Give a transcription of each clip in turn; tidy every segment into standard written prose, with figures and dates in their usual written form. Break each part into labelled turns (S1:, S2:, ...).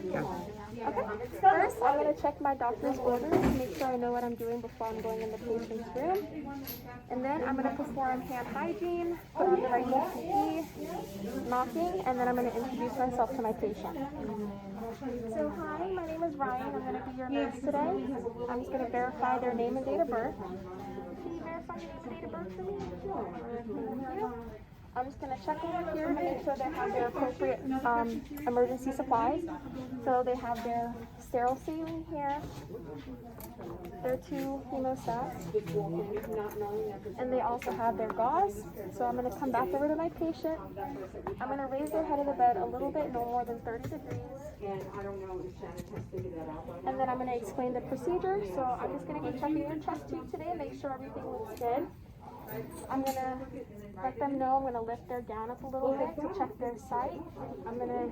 S1: Okay. First, I'm going to check my doctor's orders to make sure I know what I'm doing before I'm going in the patient's room. And then I'm going to perform hand hygiene, put on the right PPE, knocking, and then I'm going to introduce myself to my patient. So hi, my name is Ryan. I'm going to be your nurse today. I'm just going to verify their name and date of birth. Can you verify your name and date of birth for me? Thank you. I'm just going to check over here to make sure they have their appropriate emergency supplies. So they have their sterile saline here, their 2 hemostats, and they also have their gauze. So I'm going to come back over to my patient. I'm going to raise their head of the bed a little bit, no more than 30 degrees. And then I'm going to explain the procedure. So I'm just going to be checking your chest tube today, make sure everything looks good. I'm going to let them know I'm going to lift their gown up a little bit to check their sight. I'm going to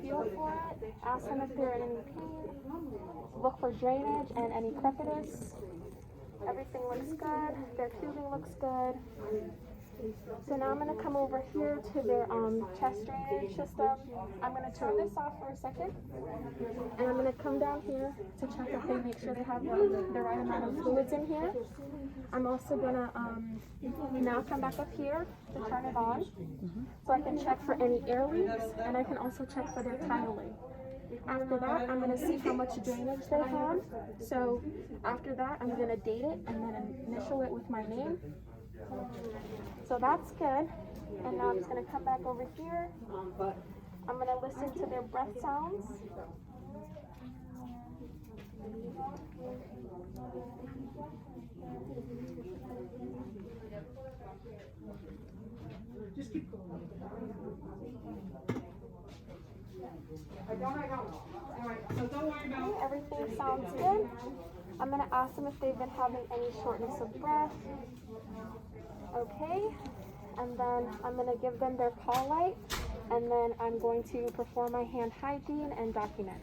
S1: feel for it, ask them if they're in any pain, look for drainage and any crepitus. Everything looks good. Their tubing looks good. So now I'm going to come over here to their chest drainage system. I'm going to turn this off for a second. And I'm going to come down here to check if they make sure they have the right amount of fluids in here. I'm also going to now come back up here to turn it on. So I can check for any air leaks, and I can also check for their cannulae. After that, I'm going to see how much drainage they have. So after that, I'm going to date it and then initial it with my name. So that's good. And now I'm just going to come back over here. I'm going to listen to their breath sounds.
S2: Just keep going. Alright, so don't worry about it.
S1: Everything sounds good. I'm going to ask them if they've been having any shortness of breath. Okay. And then I'm going to give them their call light. And then I'm going to perform my hand hygiene and document.